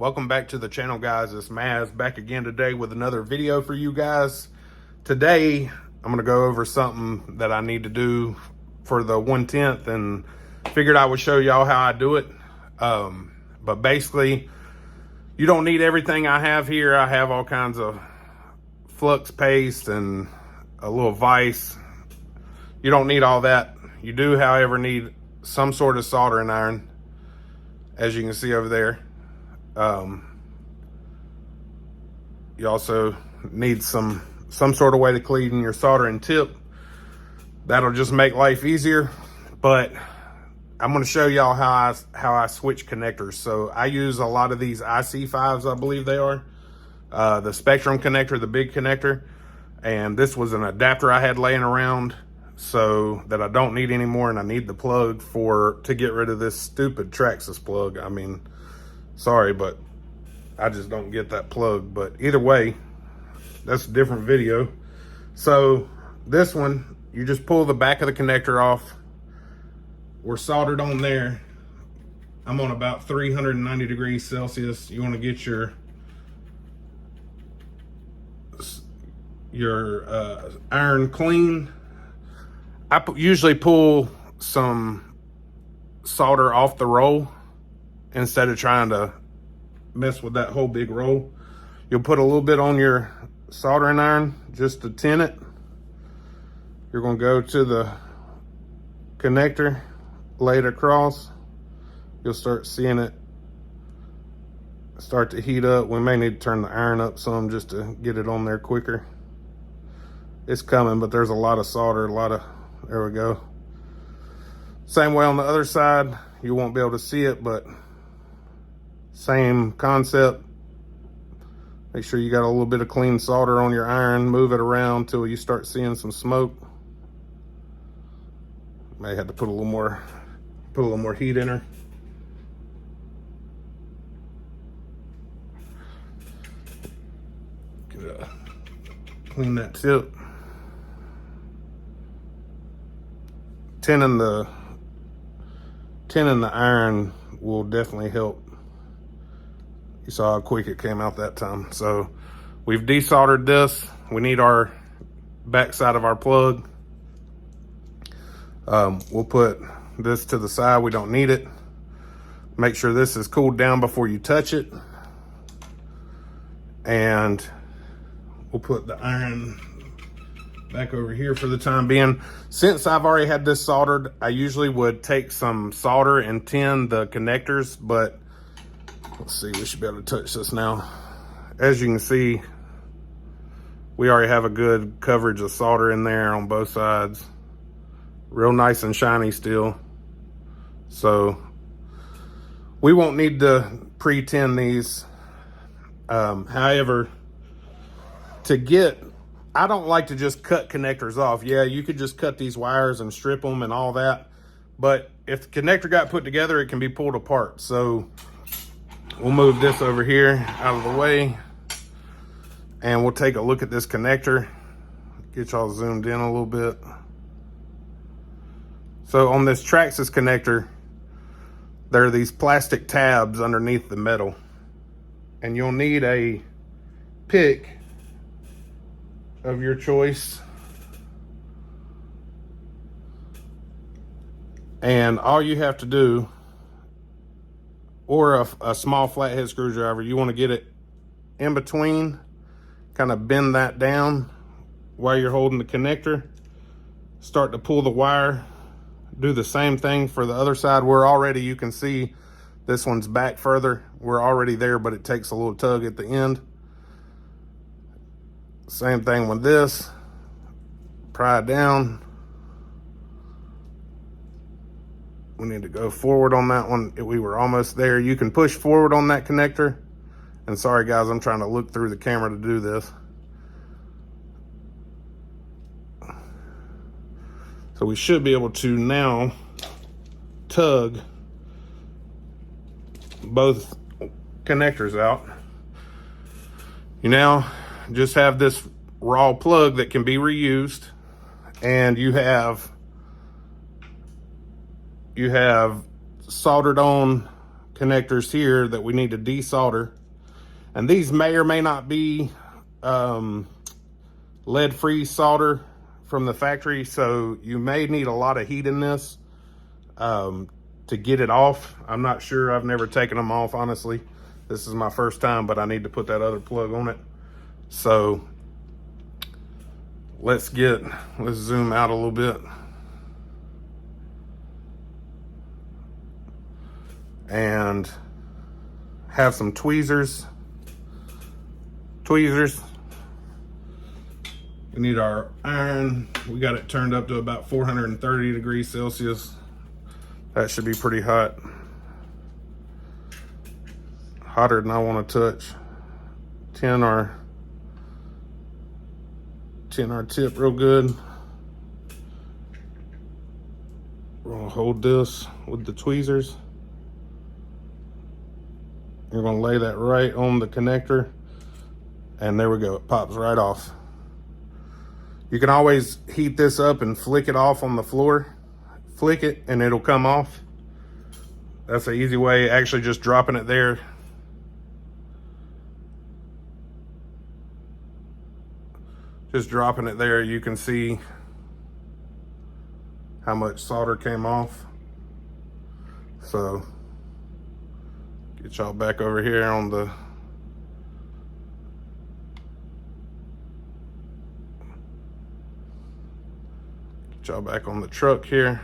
Welcome back to the channel, guys. It's MAZZ back again today with another video for you guys. Today I'm going to go over something that I need to do for the 1/10 and figured I would show y'all how I do it. But basically, you don't need everything I have here. I have all kinds of flux paste and a little vise. You don't need all that. You do, however, need some sort of soldering iron, as you can see over there. You also need some sort of way to clean your soldering tip. That'll just make life easier. But I'm going to show y'all how I switch connectors. So I use a lot of these ic5s, I believe they are. The Spectrum connector, the big connector. And this was an adapter I had laying around so that I don't need anymore, and I need the plug to get rid of this stupid Traxxas plug. I mean, sorry, but I just don't get that plug. But either way, that's a different video. So this one, you just pull the back of the connector off. We're soldered on there. I'm on about 390 degrees Celsius. You want to get your iron clean. I usually pull some solder off the roll instead of trying to mess with that whole big roll. You'll put a little bit on your soldering iron just to tin it. You're going to go to the connector, lay it across. You'll start seeing it start to heat up. We may need to turn the iron up some just to get it on there quicker. It's coming, but there's a lot of solder, there we go. Same way on the other side. You won't be able to see it, but same concept. Make sure you got a little bit of clean solder on your iron. Move it around till you start seeing some smoke. May have to put a little more heat in her. Clean that tip. Tinning the iron will definitely help. You saw how quick it came out that time. So we've desoldered this. We need our backside of our plug. We'll put this to the side. We don't need it. Make sure this is cooled down before you touch it. And we'll put the iron back over here for the time being. Since I've already had this soldered, I usually would take some solder and tin the connectors, but let's see, we should be able to touch this now. As you can see, we already have a good coverage of solder in there on both sides. Real nice and shiny still. So we won't need to pre-tin these. However, I don't like to just cut connectors off. Yeah, you could just cut these wires and strip them and all that. But if the connector got put together, it can be pulled apart. So we'll move this over here out of the way. And we'll take a look at this connector. Get y'all zoomed in a little bit. So on this Traxxas connector, there are these plastic tabs underneath the metal. And you'll need a pick of your choice, and all you have to do, or a small flathead screwdriver, you want to get it in between, kind of bend that down while you're holding the connector, start to pull the wire. Do the same thing for the other side. You can see this one's back further. We're already there, but it takes a little tug at the end. Same thing with this. Pry it down. We need to go forward on that one. We were almost there. You can push forward on that connector. And sorry guys, I'm trying to look through the camera to do this. So we should be able to now tug both connectors out. You now just have this raw plug that can be reused, and you have soldered on connectors here that we need to desolder. And these may or may not be lead-free solder from the factory, so you may need a lot of heat in this to get it off. I'm not sure. I've never taken them off, honestly. This is my first time, but I need to put that other plug on it. So let's zoom out a little bit. And have some tweezers. We need our iron. We got it turned up to about 430 degrees Celsius. That should be pretty hot. Hotter than I want to touch. Tin our tip real good. We're gonna hold this with the tweezers. You're gonna lay that right on the connector. And there we go, it pops right off. You can always heat this up and flick it off on the floor. Flick it and it'll come off. That's an easy way, actually just dropping it there. Just dropping it there, you can see how much solder came off. So, get y'all back over here on the truck here.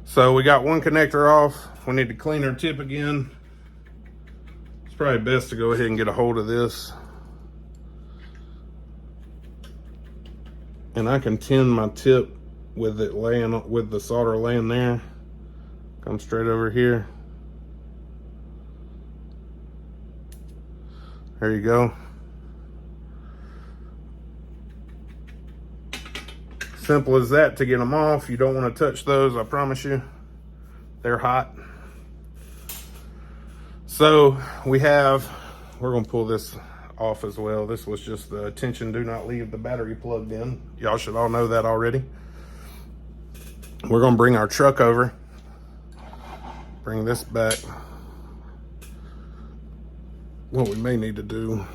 So we got one connector off. We need to clean our tip again. It's probably best to go ahead and get a hold of this. And I can tin my tip with it laying, with the solder laying there. Come straight over here. There you go. Simple as that to get them off. You don't want to touch those, I promise you. They're hot. So we're gonna pull this off as well. This was just the attention, do not leave the battery plugged in. Y'all should all know that already. We're gonna bring our truck over. Bring this back. What we may need to do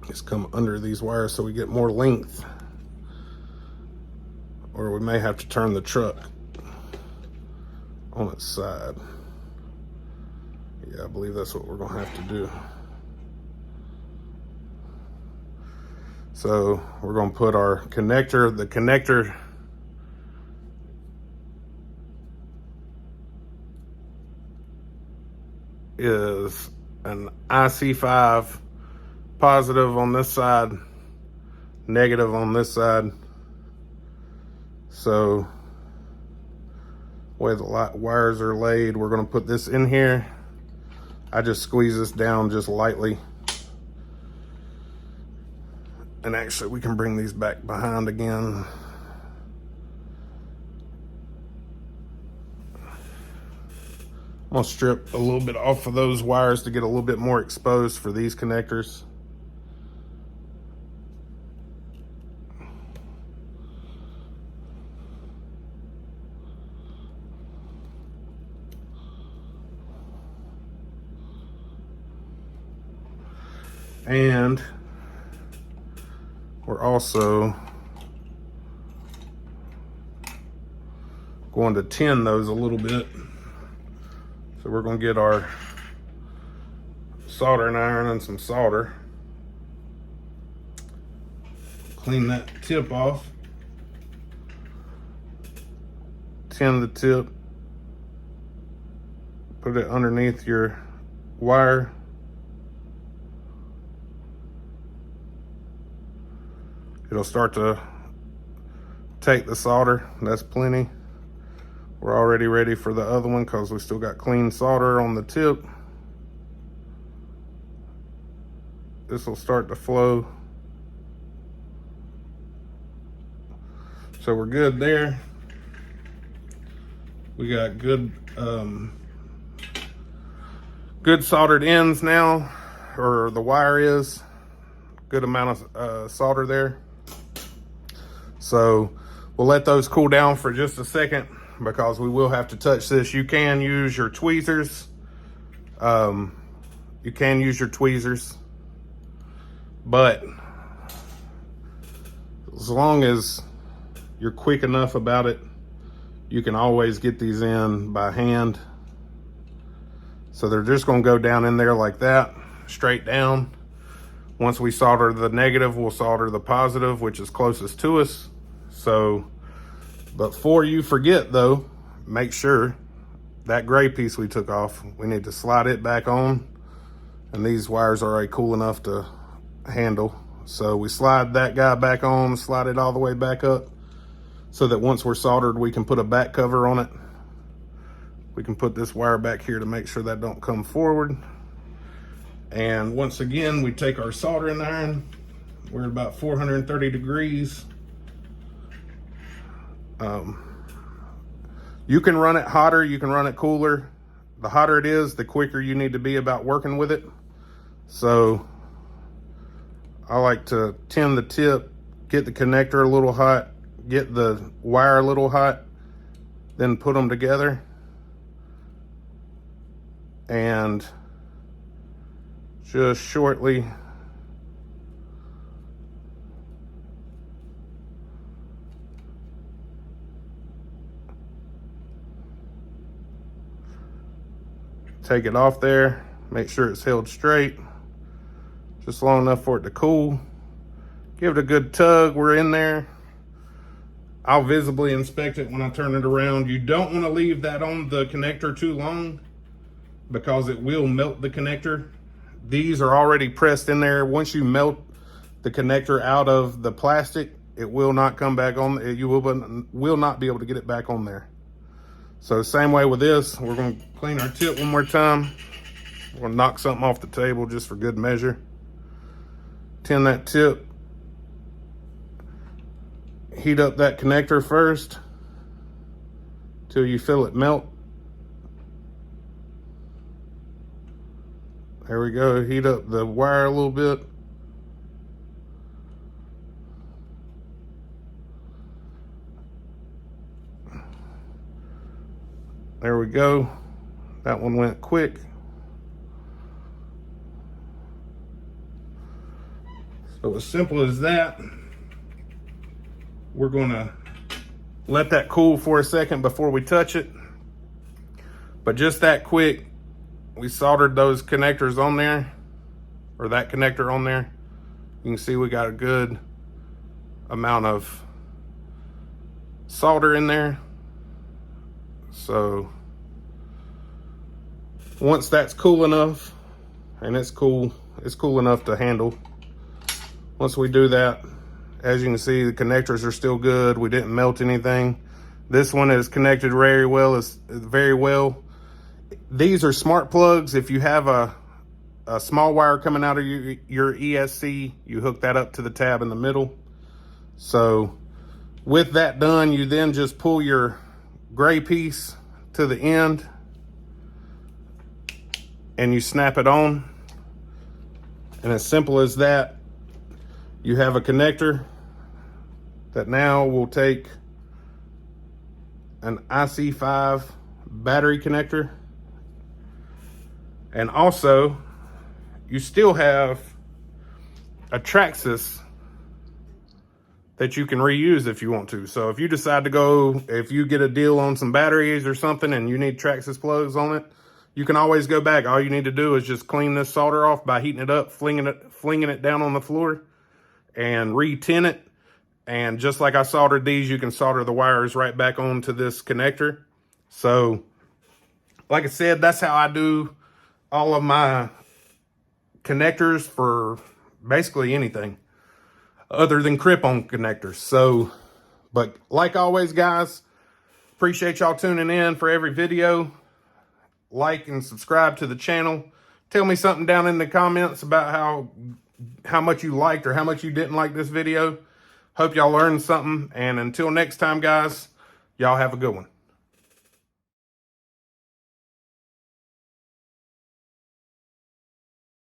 is come under these wires so we get more length. Or we may have to turn the truck on its side. Yeah, I believe that's what we're gonna have to do. So we're gonna put our connector, the connector is an ic5 positive on this side, negative on this side. So the way the wires are laid, we're gonna put this in here. I just squeeze this down just lightly. And actually we can bring these back behind again. I'm gonna strip a little bit off of those wires to get a little bit more exposed for these connectors. And we're also going to tin those a little bit. So we're going to get our soldering iron and some solder. Clean that tip off. Tin the tip. Put it underneath your wire. It'll start to take the solder. That's plenty. We're already ready for the other one because we still got clean solder on the tip. This will start to flow. So we're good there. We got good good soldered ends now, or the wire is. Good amount of solder there. So We'll let those cool down for just a second because we will have to touch this. You can use your tweezers. You can use your tweezers, but as long as you're quick enough about it, you can always get these in by hand. So they're just going to go down in there like that, straight down. Once we solder the negative, we'll solder the positive, which is closest to us. So before you forget though, make sure that gray piece we took off, we need to slide it back on. And these wires are already cool enough to handle. So we slide that guy back on, slide it all the way back up, so that once we're soldered, we can put a back cover on it. We can put this wire back here to make sure that don't come forward. And once again, we take our soldering iron. We're at about 430 degrees. You can run it hotter, you can run it cooler. The hotter it is, the quicker you need to be about working with it. So I like to tend the tip, get the connector a little hot, get the wire a little hot, then put them together. And just shortly take it off there, make sure it's held straight, just long enough for it to cool. Give it a good tug, we're in there. I'll visibly inspect it when I turn it around. You don't want to leave that on the connector too long because it will melt the connector. These are already pressed in there. Once you melt the connector out of the plastic, it will not come back on. You will not be able to get it back on there. So same way with this, we're going to clean our tip one more time. We're going to knock something off the table just for good measure. Tin that tip. Heat up that connector first till you feel it melt. There we go. Heat up the wire a little bit. There we go. That one went quick. So as simple as that. We're gonna let that cool for a second before we touch it. But just that quick, we soldered those connectors on there, or that connector on there. You can see we got a good amount of solder in there. So once that's cool enough, and it's cool enough to handle. Once we do that, as you can see, the connectors are still good. We didn't melt anything. This one is connected very well. These are smart plugs. If you have a small wire coming out of your ESC, you hook that up to the tab in the middle. So with that done, you then just pull your gray piece to the end and you snap it on. And as simple as that, you have a connector that now will take an ic5 battery connector. And also, you still have a Traxxas that you can reuse if you want to. So if you decide to go, if you get a deal on some batteries or something and you need Traxxas plugs on it, you can always go back. All you need to do is just clean this solder off by heating it up, flinging it down on the floor, and re-tin it. And just like I soldered these, you can solder the wires right back onto this connector. So like I said, that's how I do all of my connectors for basically anything other than clip-on connectors. So, but like always, guys, appreciate y'all tuning in for every video. Like and subscribe to the channel. Tell me something down in the comments about how much you liked or how much you didn't like this video. Hope y'all learned something. And until next time, guys, y'all have a good one.